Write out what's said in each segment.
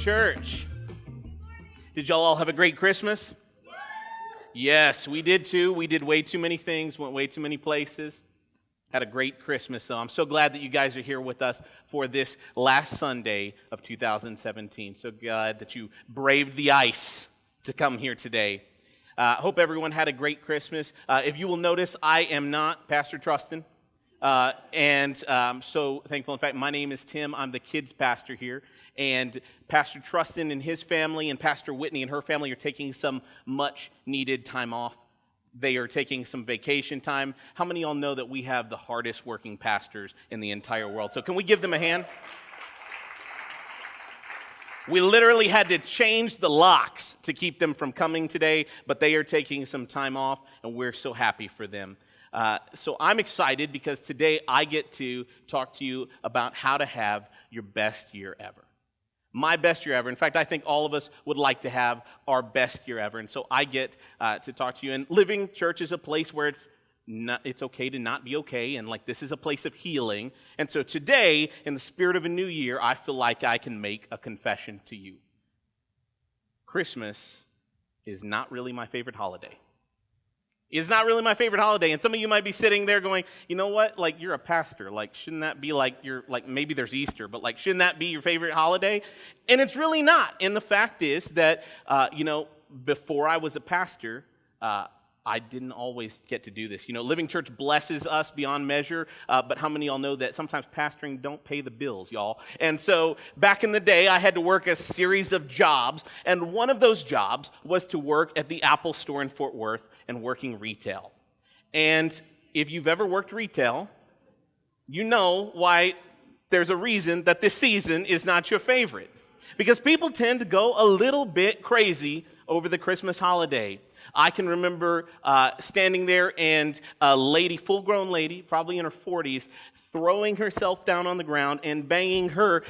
church. Did y'all all have a great Christmas? Yes, we did too. We did way too many things, went way too many places. Had a great Christmas, so I'm so glad that you guys are here with us for this last Sunday of 2017. So glad that you braved the ice to come here today. Hope everyone had a great Christmas. If you will notice, I am not Pastor Trustin, and I'm so thankful. In fact, my name is Tim. I'm the kids pastor here, and Pastor Trustin and his family and Pastor Whitney and her family are taking some much-needed time off. They are taking some vacation time. How many of y'all know that we have the hardest working pastors in the entire world? So can we give them a hand? We literally had to change the locks to keep them from coming today, but they are taking some time off, and we're so happy for them. So I'm excited because today I get to talk to you about how to have your best year ever. My best year ever. In fact, I think all of us would like to have our best year ever. And so I get to talk to you. And Living Church is a place where it's okay to not be okay. And like this is a place of healing. And so today, in the spirit of a new year, I feel like I can make a confession to you. Christmas is not really my favorite holiday. It's not really my favorite holiday. And some of you might be sitting there going, you know what? Like, you're a pastor. Like, shouldn't that be like maybe there's Easter, but like, shouldn't that be your favorite holiday? And it's really not. And the fact is that, before I was a pastor, I didn't always get to do this. Living Church blesses us beyond measure, but how many of y'all know that sometimes pastoring don't pay the bills, y'all? And so back in the day, I had to work a series of jobs, and one of those jobs was to work at the Apple store in Fort Worth and working retail. And if you've ever worked retail, you know why there's a reason that this season is not your favorite. Because people tend to go a little bit crazy over the Christmas holiday. I can remember standing there and a lady, full-grown lady, probably in her 40s, throwing herself down on the ground and banging her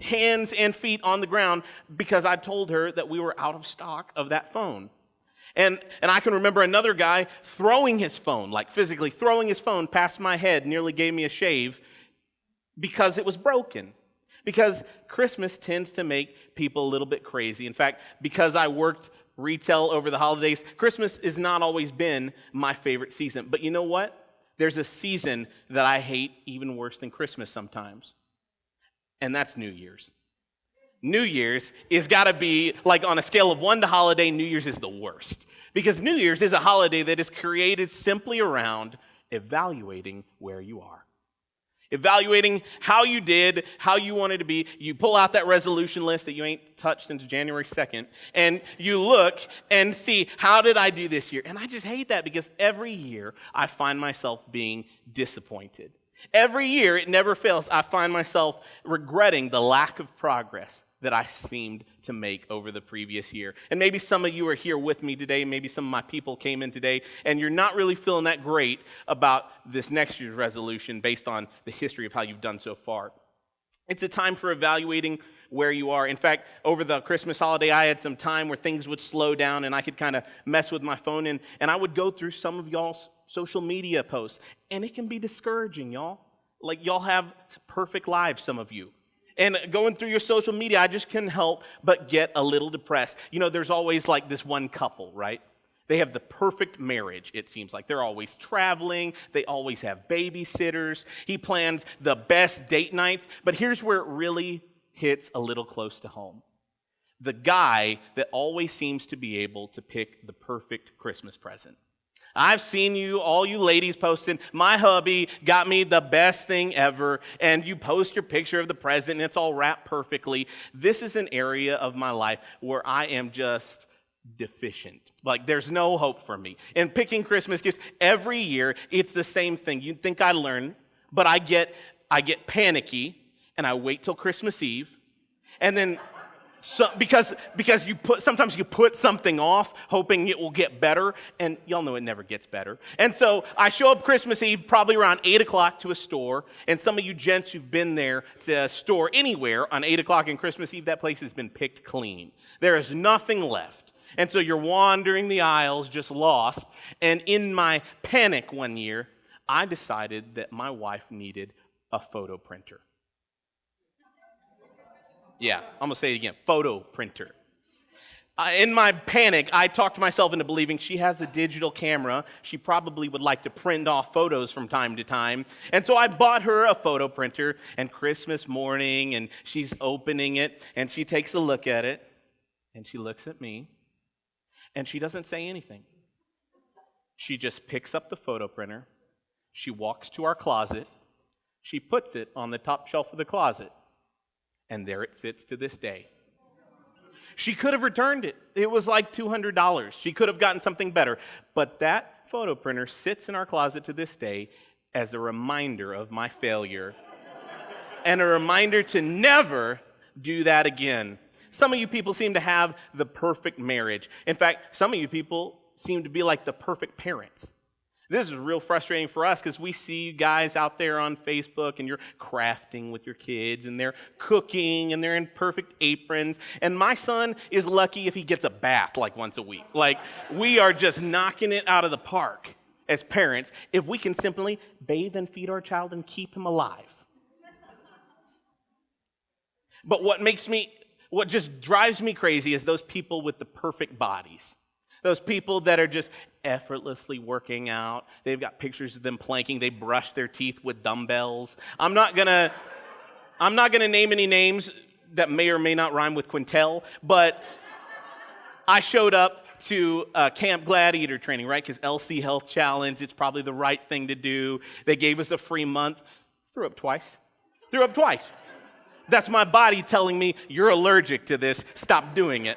hands and feet on the ground because I told her that we were out of stock of that phone. And I can remember another guy throwing his phone, like physically throwing his phone past my head, nearly gave me a shave because it was broken. Because Christmas tends to make people a little bit crazy. In fact, because I worked retail over the holidays, Christmas has not always been my favorite season. But you know what? There's a season that I hate even worse than Christmas sometimes. And that's New Year's. New Year's is got to be, like on a scale of 1 to holiday, New Year's is the worst. Because New Year's is a holiday that is created simply around evaluating where you are. Evaluating how you did, how you wanted to be. You pull out that resolution list that you ain't touched since January 2nd, and you look and see, how did I do this year? And I just hate that because every year I find myself being disappointed. Every year, it never fails, I find myself regretting the lack of progress that I seemed to make over the previous year. And maybe some of you are here with me today, maybe some of my people came in today, and you're not really feeling that great about this next year's resolution based on the history of how you've done so far. It's a time for evaluating where you are. In fact, over the Christmas holiday, I had some time where things would slow down and I could kind of mess with my phone, and I would go through some of y'all's social media posts, and it can be discouraging, y'all. Like, y'all have perfect lives, some of you. And going through your social media, I just couldn't help but get a little depressed. There's always like this one couple, right? They have the perfect marriage, it seems like. They're always traveling. They always have babysitters. He plans the best date nights. But here's where it really hits a little close to home. The guy that always seems to be able to pick the perfect Christmas present. I've seen you, all you ladies posting, my hubby got me the best thing ever, and you post your picture of the present, and it's all wrapped perfectly. This is an area of my life where I am just deficient. Like, there's no hope for me. And picking Christmas gifts, every year, it's the same thing. You'd think I learned, but I get panicky, and I wait till Christmas Eve, and then because sometimes you put something off hoping it will get better, and y'all know it never gets better. And so I show up Christmas Eve probably around 8 o'clock to a store, and some of you gents who've been there to a store anywhere on 8 o'clock on Christmas Eve, that place has been picked clean. There is nothing left. And so you're wandering the aisles just lost, and in my panic one year, I decided that my wife needed a photo printer. Yeah, I'm going to say it again, photo printer. In my panic, I talked myself into believing she has a digital camera. She probably would like to print off photos from time to time. And so I bought her a photo printer, and Christmas morning, and she's opening it, and she takes a look at it, and she looks at me, and she doesn't say anything. She just picks up the photo printer, she walks to our closet, she puts it on the top shelf of the closet, and there it sits to this day. She could have returned it. It was like $200. She could have gotten something better. But that photo printer sits in our closet to this day as a reminder of my failure and a reminder to never do that again. Some of you people seem to have the perfect marriage. In fact, some of you people seem to be like the perfect parents. This is real frustrating for us because we see you guys out there on Facebook and you're crafting with your kids and they're cooking and they're in perfect aprons. And my son is lucky if he gets a bath like once a week. Like, we are just knocking it out of the park as parents if we can simply bathe and feed our child and keep him alive. But what just drives me crazy is those people with the perfect bodies. Those people that are just effortlessly working out. They've got pictures of them planking. They brush their teeth with dumbbells. I'm not gonna name any names that may or may not rhyme with Quintel, but I showed up to Camp Gladiator training, right? Because LC Health Challenge, it's probably the right thing to do. They gave us a free month. Threw up twice. That's my body telling me, you're allergic to this. Stop doing it.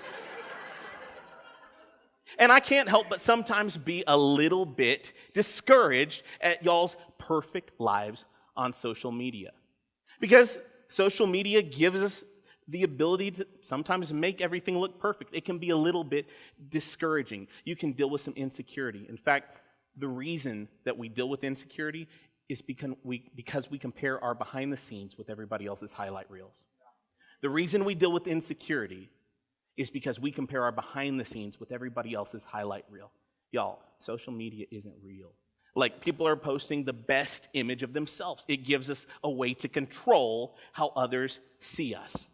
And I can't help but sometimes be a little bit discouraged at y'all's perfect lives on social media. Because social media gives us the ability to sometimes make everything look perfect. It can be a little bit discouraging. You can deal with some insecurity. In fact, the reason that we deal with insecurity is because we compare our behind the scenes with everybody else's highlight reels. The reason we deal with insecurity is because we compare our behind the scenes with everybody else's highlight reel. Y'all, social media isn't real. Like, people are posting the best image of themselves. It gives us a way to control how others see us.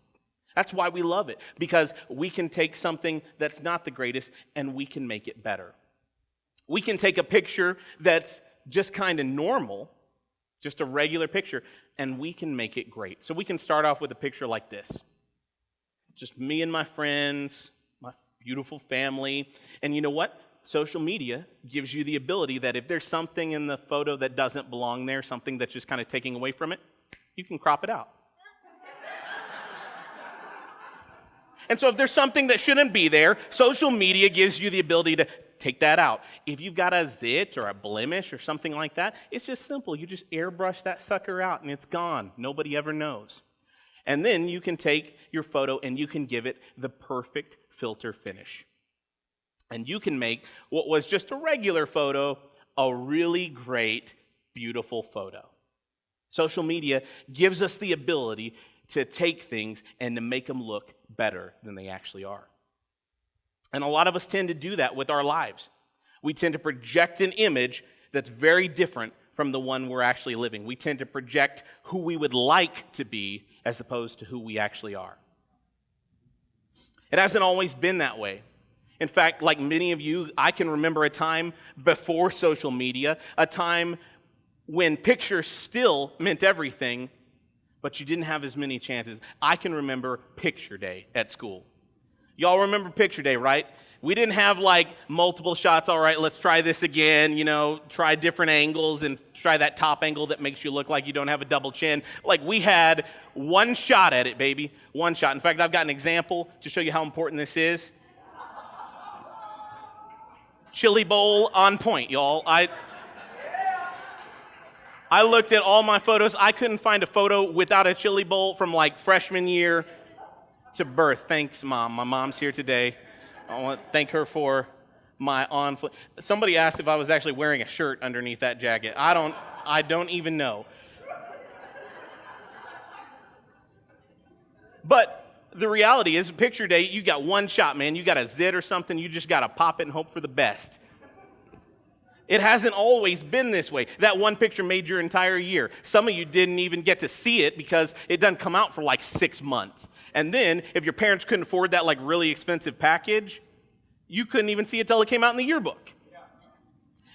That's why we love it, because we can take something that's not the greatest and we can make it better. We can take a picture that's just kind of normal, just a regular picture, and we can make it great. So we can start off with a picture like this. Just me and my friends, my beautiful family. And you know what? Social media gives you the ability that if there's something in the photo that doesn't belong there, something that's just kind of taking away from it, you can crop it out. And so if there's something that shouldn't be there, social media gives you the ability to take that out. If you've got a zit or a blemish or something like that, it's just simple. You just airbrush that sucker out and it's gone. Nobody ever knows. And then you can take your photo and you can give it the perfect filter finish. And you can make what was just a regular photo a really great, beautiful photo. Social media gives us the ability to take things and to make them look better than they actually are. And a lot of us tend to do that with our lives. We tend to project an image that's very different from the one we're actually living. We tend to project who we would like to be as opposed to who we actually are. It hasn't always been that way. In fact, like many of you, I can remember a time before social media, a time when pictures still meant everything, but you didn't have as many chances. I can remember picture day at school. Y'all remember picture day, right? We didn't have like multiple shots. All right, let's try this again, try different angles and try that top angle that makes you look like you don't have a double chin. Like, we had one shot at it, baby. One shot. In fact, I've got an example to show you how important this is. Chili bowl on point, y'all. I looked at all my photos. I couldn't find a photo without a chili bowl from like freshman year to birth. Thanks, Mom. My mom's here today. I want to thank her for my Somebody asked if I was actually wearing a shirt underneath that jacket. I don't even know. But the reality is, picture day, you got one shot, man. You got a zit or something, you just got to pop it and hope for the best. It hasn't always been this way. That one picture made your entire year. Some of you didn't even get to see it because it doesn't come out for like 6 months. And then if your parents couldn't afford that like really expensive package, you couldn't even see it till it came out in the yearbook.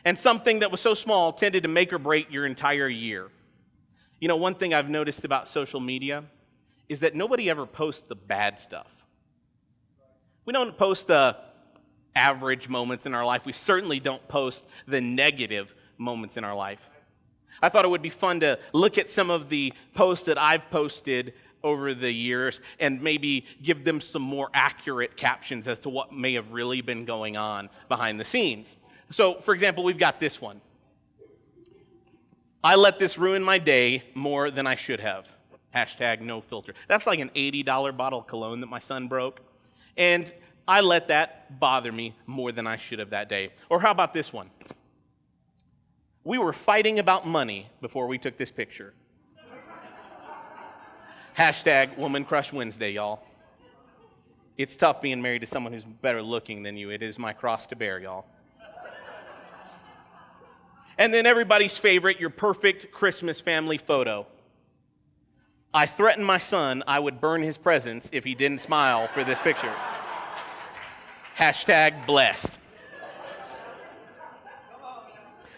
And something that was so small tended to make or break your entire year. You know, one thing I've noticed about social media is that nobody ever posts the bad stuff. We don't post the average moments in our life. We certainly don't post the negative moments in our life. I thought it would be fun to look at some of the posts that I've posted over the years and maybe give them some more accurate captions as to what may have really been going on behind the scenes. So, for example, we've got this one. I let this ruin my day more than I should have. Hashtag no filter. That's like an $80 bottle of cologne that my son broke. And I let that bother me more than I should have that day. Or how about this one? We were fighting about money before we took this picture. Hashtag Woman Crush Wednesday, y'all. It's tough being married to someone who's better looking than you. It is my cross to bear, y'all. And then everybody's favorite, your perfect Christmas family photo. I threatened my son I would burn his presents if he didn't smile for this picture. Hashtag blessed.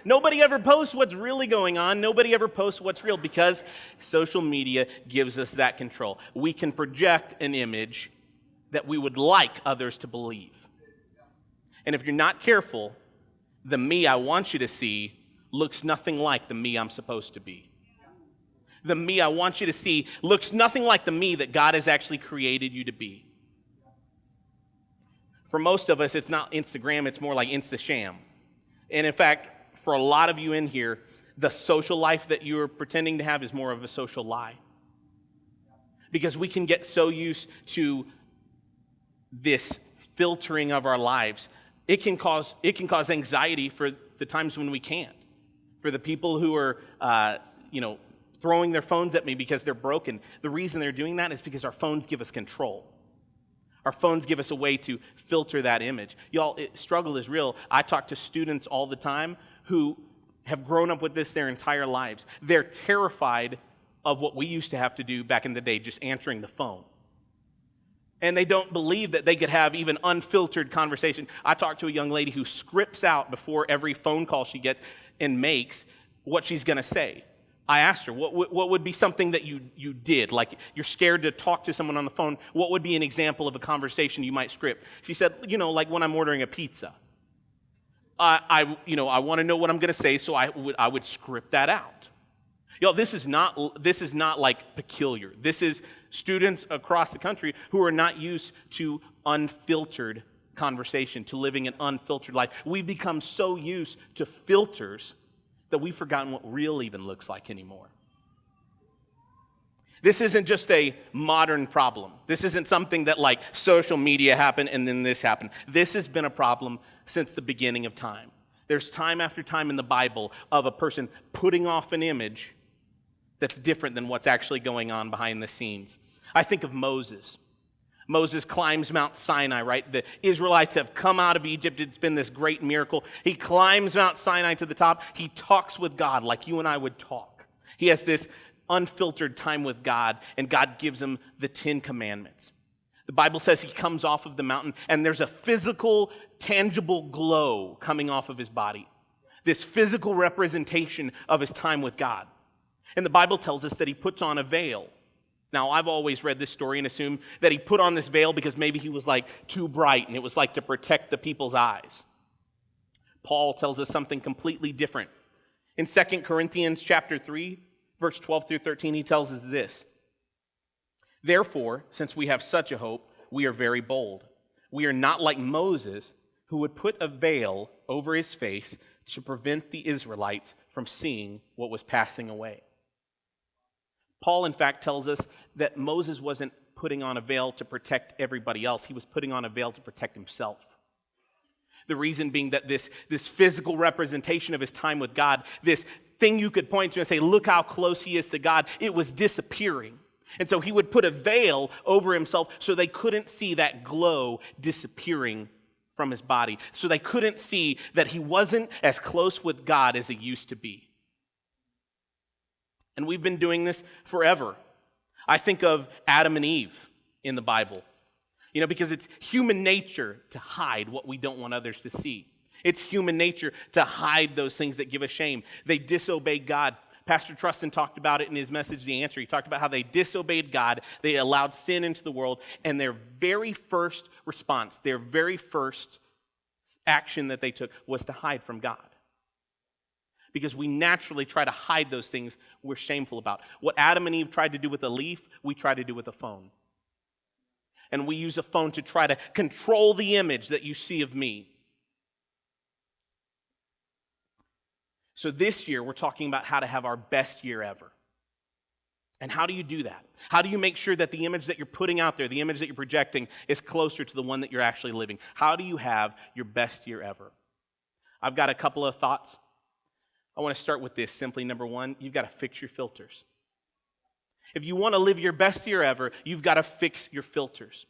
Nobody ever posts what's really going on. Nobody ever posts what's real because social media gives us that control. We can project an image that we would like others to believe. And if you're not careful, the me I want you to see looks nothing like the me I'm supposed to be. The me I want you to see looks nothing like the me that God has actually created you to be. For most of us, it's not Instagram, it's more like Insta-sham. And in fact, for a lot of you in here, the social life that you're pretending to have is more of a social lie. Because we can get so used to this filtering of our lives. It can cause anxiety for the times when we can't. For the people who are, throwing their phones at me because they're broken. The reason they're doing that is because our phones give us control. Our phones give us a way to filter that image. Y'all, struggle is real. I talk to students all the time who have grown up with this their entire lives. They're terrified of what we used to have to do back in the day, just answering the phone. And they don't believe that they could have even unfiltered conversation. I talked to a young lady who scripts out before every phone call she gets and makes what she's going to say. I asked her, what would be something that you did? Like you're scared to talk to someone on the phone. What would be an example of a conversation you might script? She said, like when I'm ordering a pizza. I want to know what I'm going to say, so I would script that out. This is not like peculiar. This is students across the country who are not used to unfiltered conversation, to living an unfiltered life. We've become so used to filters that we've forgotten what real even looks like anymore. This isn't just a modern problem. This isn't something that like social media happened and then this happened. This has been a problem since the beginning of time. There's time after time in the Bible of a person putting off an image that's different than what's actually going on behind the scenes. I think of Moses. Moses climbs Mount Sinai, right? The Israelites have come out of Egypt. It's been this great miracle. He climbs Mount Sinai to the top. He talks with God like you and I would talk. He has this unfiltered time with God, and God gives him the 10 Commandments. The Bible says he comes off of the mountain, and there's a physical, tangible glow coming off of his body. This physical representation of his time with God. And the Bible tells us that he puts on a veil. Now, I've always read this story and assumed that he put on this veil because maybe he was like too bright and it was like to protect the people's eyes. Paul tells us something completely different. In 2 Corinthians chapter 3, verse 12 through 13, he tells us this. Therefore, since we have such a hope, we are very bold. We are not like Moses, who would put a veil over his face to prevent the Israelites from seeing what was passing away. Paul, in fact, tells us that Moses wasn't putting on a veil to protect everybody else. He was putting on a veil to protect himself. The reason being that this physical representation of his time with God, this thing you could point to and say, look how close he is to God, it was disappearing. And so he would put a veil over himself so they couldn't see that glow disappearing from his body. So they couldn't see that he wasn't as close with God as he used to be. And we've been doing this forever. I think of Adam and Eve in the Bible. Because it's human nature to hide what we don't want others to see. It's human nature to hide those things that give us shame. They disobeyed God. Pastor Trustin talked about it in his message, The Answer. He talked about how they disobeyed God. They allowed sin into the world. And their very first response, their very first action that they took was to hide from God. Because we naturally try to hide those things we're shameful about. What Adam and Eve tried to do with a leaf, we try to do with a phone. And we use a phone to try to control the image that you see of me. So this year, we're talking about how to have our best year ever. And how do you do that? How do you make sure that the image that you're putting out there, the image that you're projecting, is closer to the one that you're actually living? How do you have your best year ever? I've got a couple of thoughts. I want to start with this. Simply, number one, you've got to fix your filters. If you want to live your best year ever, you've got to fix your filters.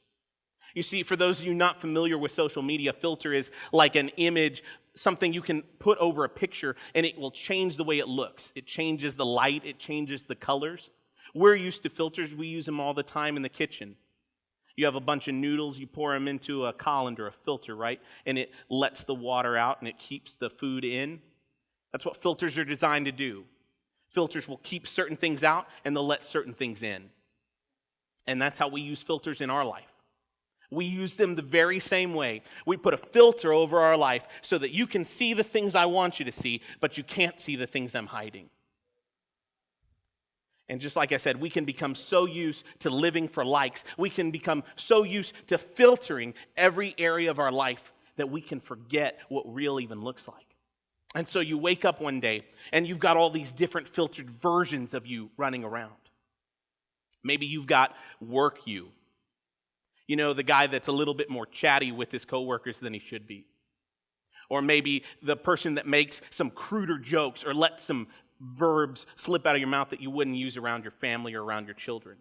You see, for those of you not familiar with social media, filter is like an image, something you can put over a picture, and it will change the way it looks. It changes the light. It changes the colors. We're used to filters. We use them all the time in the kitchen. You have a bunch of noodles. You pour them into a colander, a filter, right? And it lets the water out, and it keeps the food in. That's what filters are designed to do. Filters will keep certain things out, and they'll let certain things in. And that's how we use filters in our life. We use them the very same way. We put a filter over our life so that you can see the things I want you to see, but you can't see the things I'm hiding. And just like I said, we can become so used to living for likes. We can become so used to filtering every area of our life that we can forget what real even looks like. And so you wake up one day and you've got all these different filtered versions of you running around. Maybe you've got work you. The guy that's a little bit more chatty with his coworkers than he should be. Or maybe the person that makes some cruder jokes or lets some verbs slip out of your mouth that you wouldn't use around your family or around your children.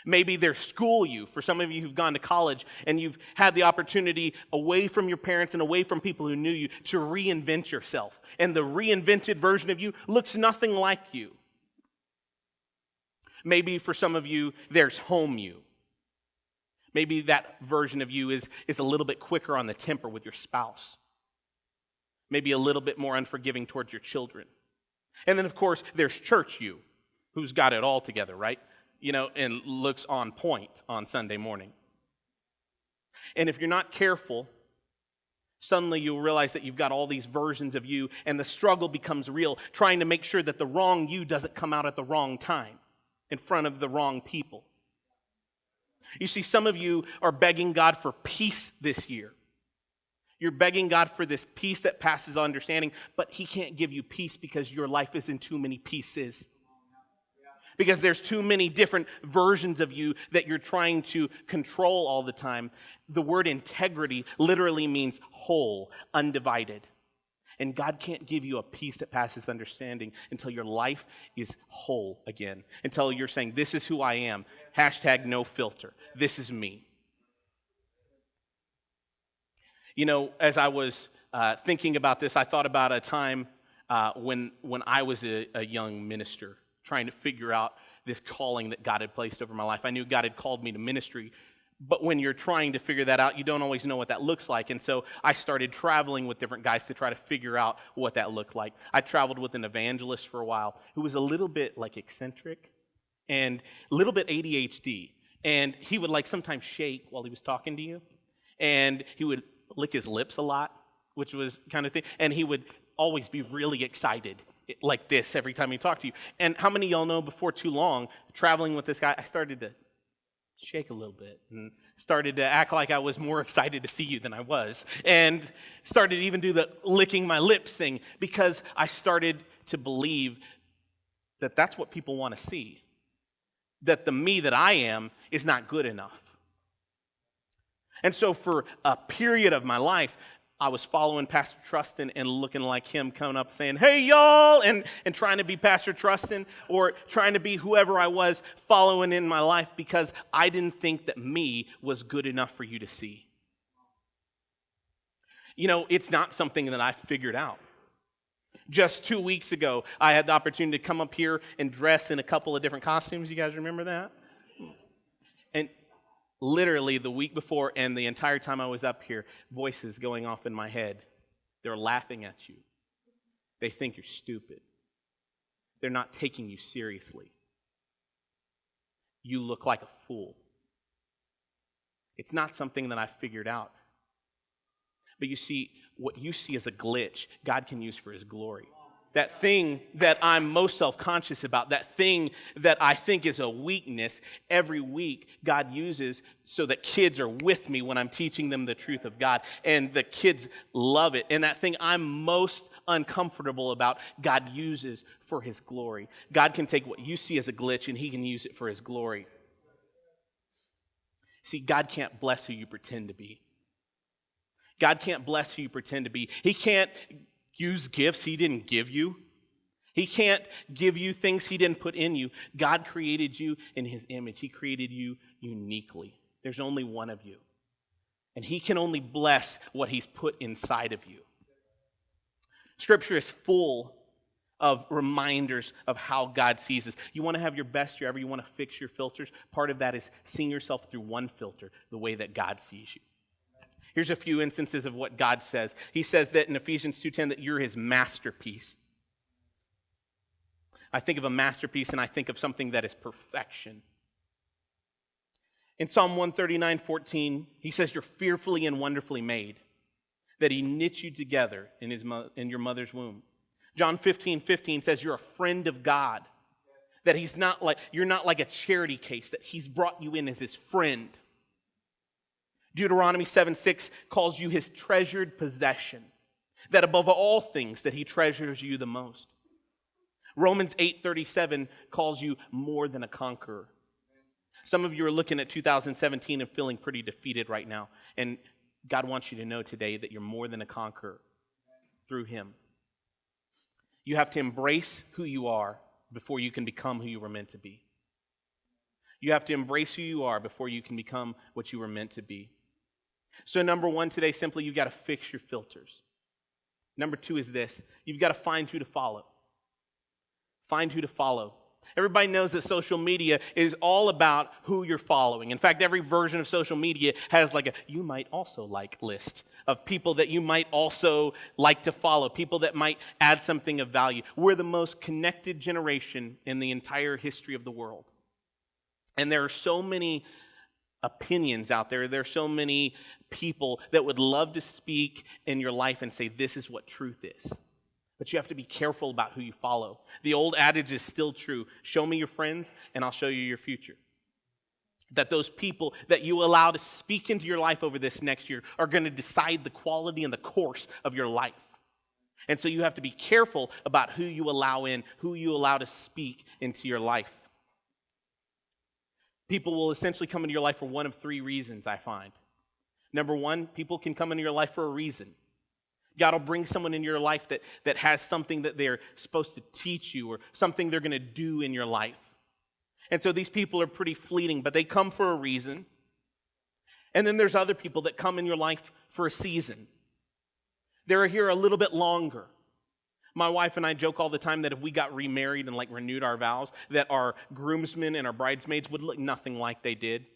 Maybe there's school you. For some of you who've gone to college and you've had the opportunity away from your parents and away from people who knew you to reinvent yourself. And the reinvented version of you looks nothing like you. Maybe for some of you, there's home you. Maybe that version of you is a little bit quicker on the temper with your spouse. Maybe a little bit more unforgiving towards your children. And then, of course, there's church you, who's got it all together, right? And looks on point on Sunday morning. And if you're not careful, suddenly you'll realize that you've got all these versions of you, and the struggle becomes real, trying to make sure that the wrong you doesn't come out at the wrong time, in front of the wrong people. You see, some of you are begging God for peace this year. You're begging God for this peace that passes understanding, but He can't give you peace because your life is in too many pieces. Because there's too many different versions of you that you're trying to control all the time. The word integrity literally means whole, undivided. And God can't give you a peace that passes understanding until your life is whole again. Until you're saying, this is who I am. # no filter. This is me. As I was thinking about this, I thought about a time when I was a young minister, trying to figure out this calling that God had placed over my life. I knew God had called me to ministry, but when you're trying to figure that out, you don't always know what that looks like. And so I started traveling with different guys to try to figure out what that looked like. I traveled with an evangelist for a while who was a little bit eccentric and a little bit ADHD. And he would sometimes shake while he was talking to you. And he would lick his lips a lot, which was kind of thing. And he would always be really excited like this every time he talked to you. And how many of y'all know before too long, traveling with this guy, I started to shake a little bit and started to act like I was more excited to see you than I was, and started to even do the licking my lips thing because I started to believe that that's what people want to see, that the me that I am is not good enough. And so for a period of my life, I was following Pastor Trustin and looking like him, coming up saying, hey, y'all, and trying to be Pastor Trustin or trying to be whoever I was following in my life because I didn't think that me was good enough for you to see. It's not something that I figured out. Just 2 weeks ago, I had the opportunity to come up here and dress in a couple of different costumes. You guys remember that? And literally the week before and the entire time I was up here, voices going off in my head. They're laughing at you. They think you're stupid. They're not taking you seriously. You look like a fool. It's not something that I figured out. But you see, what you see as a glitch, God can use for his glory. That thing that I'm most self-conscious about, that thing that I think is a weakness, every week God uses so that kids are with me when I'm teaching them the truth of God. And the kids love it. And that thing I'm most uncomfortable about, God uses for his glory. God can take what you see as a glitch and he can use it for his glory. See, God can't bless who you pretend to be. God can't bless who you pretend to be. He can't use gifts he didn't give you. He can't give you things he didn't put in you. God created you in his image. He created you uniquely. There's only one of you. And he can only bless what he's put inside of you. Scripture is full of reminders of how God sees us. You want to have your best year ever, you want to fix your filters. Part of that is seeing yourself through one filter, the way that God sees you. Here's a few instances of what God says. He says that in Ephesians 2:10 that you're his masterpiece. I think of a masterpiece and I think of something that is perfection. In Psalm 139:14, he says you're fearfully and wonderfully made, that he knit you together in your mother's womb. John 15:15 says you're a friend of God, that you're not like a charity case, that he's brought you in as his friend. Deuteronomy 7:6 calls you his treasured possession, that above all things that he treasures you the most. Romans 8:37 calls you more than a conqueror. Some of you are looking at 2017 and feeling pretty defeated right now, and God wants you to know today that you're more than a conqueror through him. You have to embrace who you are before you can become who you were meant to be. You have to embrace who you are before you can become what you were meant to be. So number one today, simply, you've got to fix your filters. Number two is this. You've got to find who to follow. Find who to follow. Everybody knows that social media is all about who you're following. In fact, every version of social media has like a you might also like list of people that you might also like to follow, people that might add something of value. We're the most connected generation in the entire history of the world. And there are so many opinions out there. There are so many people that would love to speak in your life and say, this is what truth is. But you have to be careful about who you follow. The old adage is still true. Show me your friends and I'll show you your future. That those people that you allow to speak into your life over this next year are going to decide the quality and the course of your life. And so you have to be careful about who you allow in, who you allow to speak into your life. People will essentially come into your life for one of three reasons, I find. Number one, people can come into your life for a reason. God will bring someone in your life that has something that they're supposed to teach you or something they're going to do in your life. And so these people are pretty fleeting, but they come for a reason. And then there's other people that come in your life for a season. They're here a little bit longer. My wife and I joke all the time that if we got remarried and renewed our vows, that our groomsmen and our bridesmaids would look nothing like they did.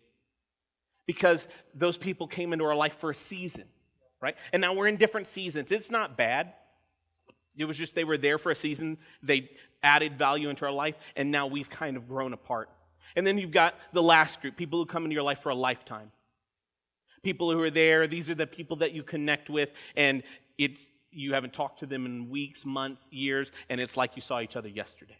Because those people came into our life for a season, right? And now we're in different seasons. It's not bad. It was just they were there for a season. They added value into our life, and now we've kind of grown apart. And then you've got the last group, people who come into your life for a lifetime. People who are there, these are the people that you connect with, and you haven't talked to them in weeks, months, years, and it's like you saw each other yesterday.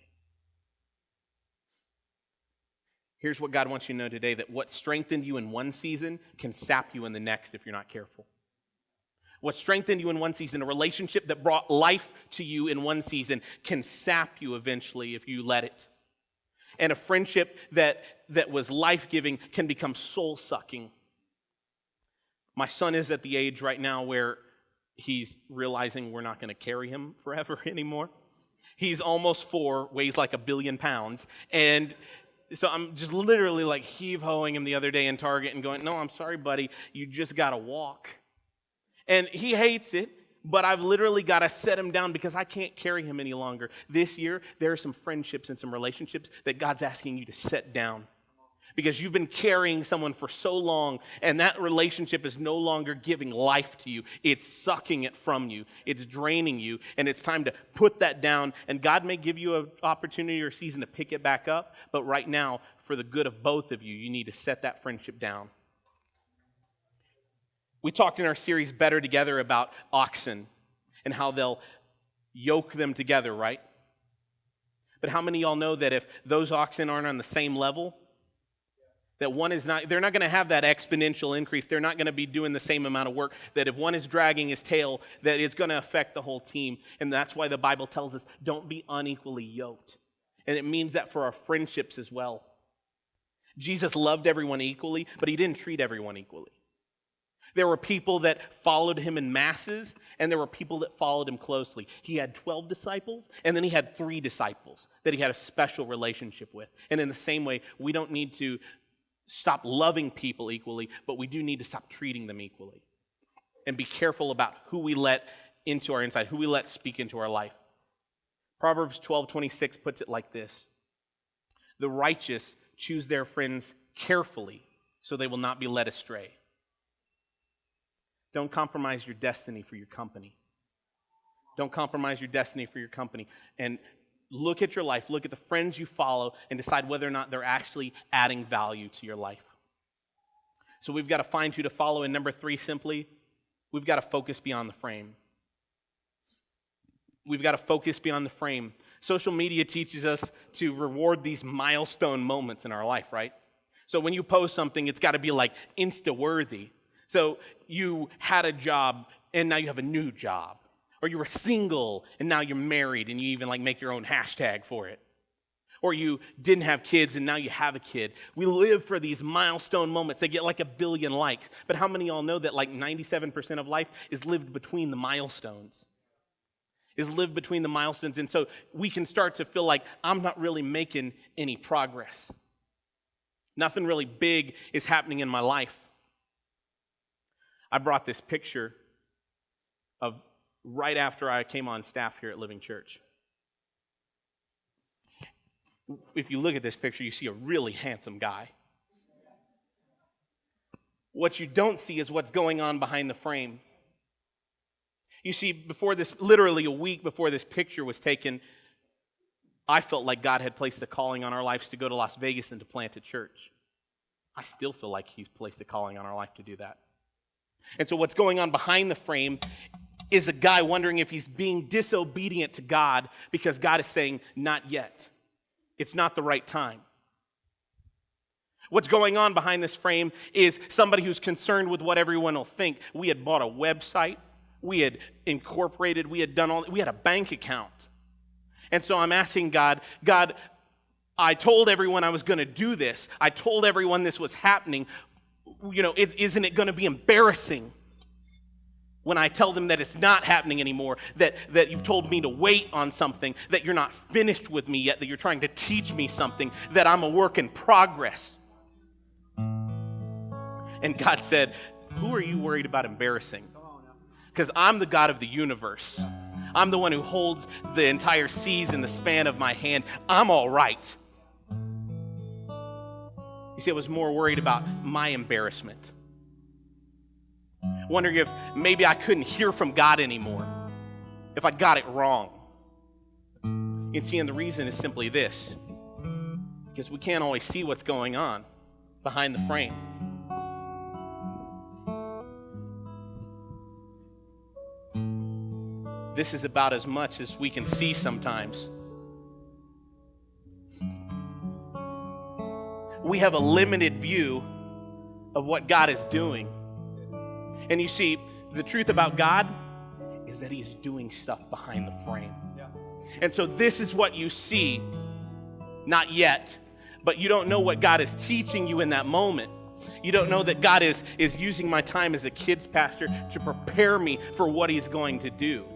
Here's what God wants you to know today, that what strengthened you in one season can sap you in the next if you're not careful. What strengthened you in one season, a relationship that brought life to you in one season, can sap you eventually if you let it. And a friendship that was life-giving can become soul-sucking. My son is at the age right now where he's realizing we're not going to carry him forever anymore. He's almost 4, weighs like 1 billion pounds. And so I'm just literally heave-hoeing him the other day in Target and going, no, I'm sorry, buddy, you just got to walk. And he hates it, but I've literally got to set him down because I can't carry him any longer. This year, there are some friendships and some relationships that God's asking you to set down. Because you've been carrying someone for so long, and that relationship is no longer giving life to you. It's sucking it from you. It's draining you, and it's time to put that down. And God may give you an opportunity or season to pick it back up, but right now, for the good of both of you, you need to set that friendship down. We talked in our series Better Together about oxen and how they'll yoke them together, right? But how many of y'all know that if those oxen aren't on the same level, that one is not, they're not going to have that exponential increase. They're not going to be doing the same amount of work. That if one is dragging his tail, that it's going to affect the whole team. And that's why the Bible tells us, don't be unequally yoked. And it means that for our friendships as well. Jesus loved everyone equally, but he didn't treat everyone equally. There were people that followed him in masses, and there were people that followed him closely. He had 12 disciples, and then he had 3 disciples that he had a special relationship with. And in the same way, we don't need to stop loving people equally, but we do need to stop treating them equally. And be careful about who we let into our inside, who we let speak into our life. Proverbs 12:26 puts it like this: the righteous choose their friends carefully, so they will not be led astray. Don't compromise your destiny for your company. Don't compromise your destiny for your company. And look at your life, look at the friends you follow, and decide whether or not they're actually adding value to your life. So we've got to find who to follow. And number 3, simply, we've got to focus beyond the frame. We've got to focus beyond the frame. Social media teaches us to reward these milestone moments in our life, right? So when you post something, it's got to be like Insta-worthy. So you had a job, and now you have a new job. Or you were single, and now you're married, and you even like make your own hashtag for it. Or you didn't have kids, and now you have a kid. We live for these milestone moments. They get like 1 billion likes. But how many of y'all know that like 97% of life is lived between the milestones? Is lived between the milestones. And so we can start to feel like I'm not really making any progress. Nothing really big is happening in my life. I brought this picture of right after I came on staff here at Living Church. If you look at this picture, you see a really handsome guy. What you don't see is what's going on behind the frame. You see, before this, literally a week before this picture was taken, I felt like God had placed a calling on our lives to go to Las Vegas and to plant a church. I still feel like he's placed a calling on our life to do that. And so what's going on behind the frame is a guy wondering if he's being disobedient to God because God is saying, not yet. It's not the right time. What's going on behind this frame is somebody who's concerned with what everyone will think. We had bought a website. We had incorporated. We had a bank account. And so I'm asking God, I told everyone I was going to do this. I told everyone this was happening. Isn't it going to be embarrassing when I tell them that it's not happening anymore, that you've told me to wait on something, that you're not finished with me yet, that you're trying to teach me something, that I'm a work in progress? And God said, who are you worried about embarrassing? Because I'm the God of the universe. I'm the one who holds the entire seas in the span of my hand. I'm all right. You see, I was more worried about my embarrassment. Wondering if maybe I couldn't hear from God anymore, if I got it wrong. And see, and the reason is simply this, because we can't always see what's going on behind the frame. This is about as much as we can see sometimes. We have a limited view of what God is doing. And you see, the truth about God is that he's doing stuff behind the frame. Yeah. And so this is what you see, not yet, but you don't know what God is teaching you in that moment. You don't know that God is using my time as a kids pastor to prepare me for what he's going to do.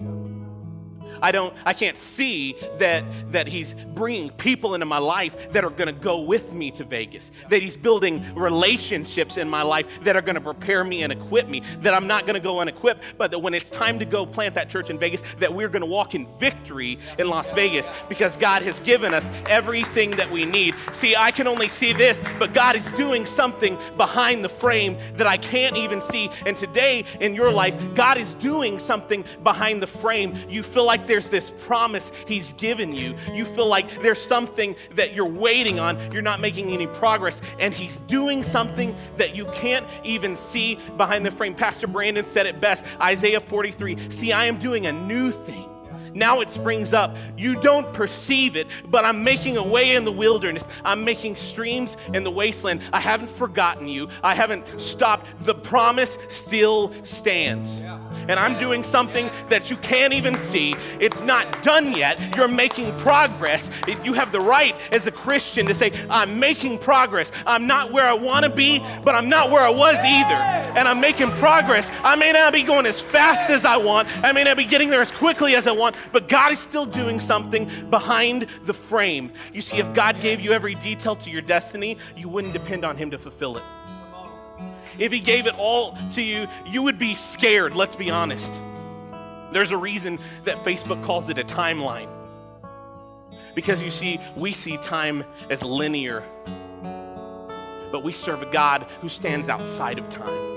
I can't see that he's bringing people into my life that are going to go with me to Vegas, that he's building relationships in my life that are going to prepare me and equip me, that I'm not going to go unequipped, but that when it's time to go plant that church in Vegas, that we're going to walk in victory in Las Vegas because God has given us everything that we need. See, I can only see this, but God is doing something behind the frame that I can't even see. And today in your life, God is doing something behind the frame. You feel like there's this promise he's given you. You feel like there's something that you're waiting on. You're not making any progress, and he's doing something that you can't even see behind the frame. Pastor Brandon said it best, Isaiah 43, see, I am doing a new thing. Now it springs up. You don't perceive it, but I'm making a way in the wilderness. I'm making streams in the wasteland. I haven't forgotten you. I haven't stopped. The promise still stands. And I'm doing something that you can't even see. It's not done yet. You're making progress. You have the right as a Christian to say, I'm making progress. I'm not where I want to be, but I'm not where I was either. And I'm making progress. I may not be going as fast as I want. I may not be getting there as quickly as I want, but God is still doing something behind the frame. You see, if God gave you every detail to your destiny, you wouldn't depend on him to fulfill it. If he gave it all to you, you would be scared, let's be honest. There's a reason that Facebook calls it a timeline. Because you see, we see time as linear, but we serve a God who stands outside of time.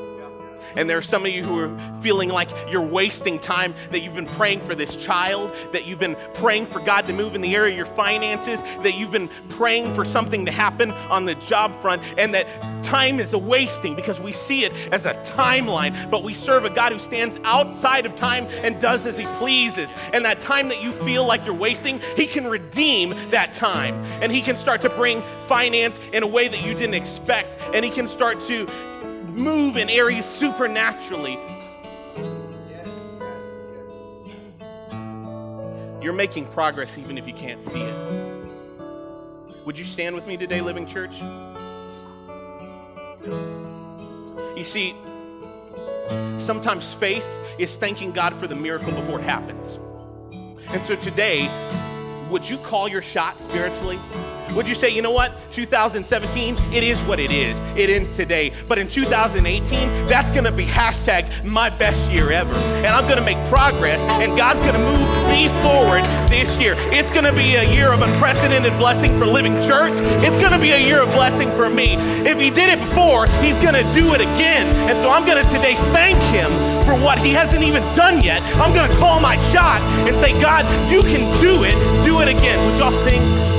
And there are some of you who are feeling like you're wasting time, that you've been praying for this child, that you've been praying for God to move in the area of your finances, that you've been praying for something to happen on the job front, and that time is a wasting because we see it as a timeline, but we serve a God who stands outside of time and does as he pleases. And that time that you feel like you're wasting, he can redeem that time, and he can start to bring finance in a way that you didn't expect, and he can start to move in areas supernaturally. You're making progress even if you can't see it. Would you stand with me today, Living Church? You see, sometimes faith is thanking God for the miracle before it happens. And so today, would you call your shot spiritually? Would you say, you know what, 2017, it is what it is. It ends today. But in 2018, that's going to be hashtag my best year ever. And I'm going to make progress, and God's going to move me forward this year. It's going to be a year of unprecedented blessing for Living Church. It's going to be a year of blessing for me. If he did it before, he's going to do it again. And so I'm going to today thank him for what he hasn't even done yet. I'm going to call my shot and say, God, you can do it. Do it again. Would y'all sing?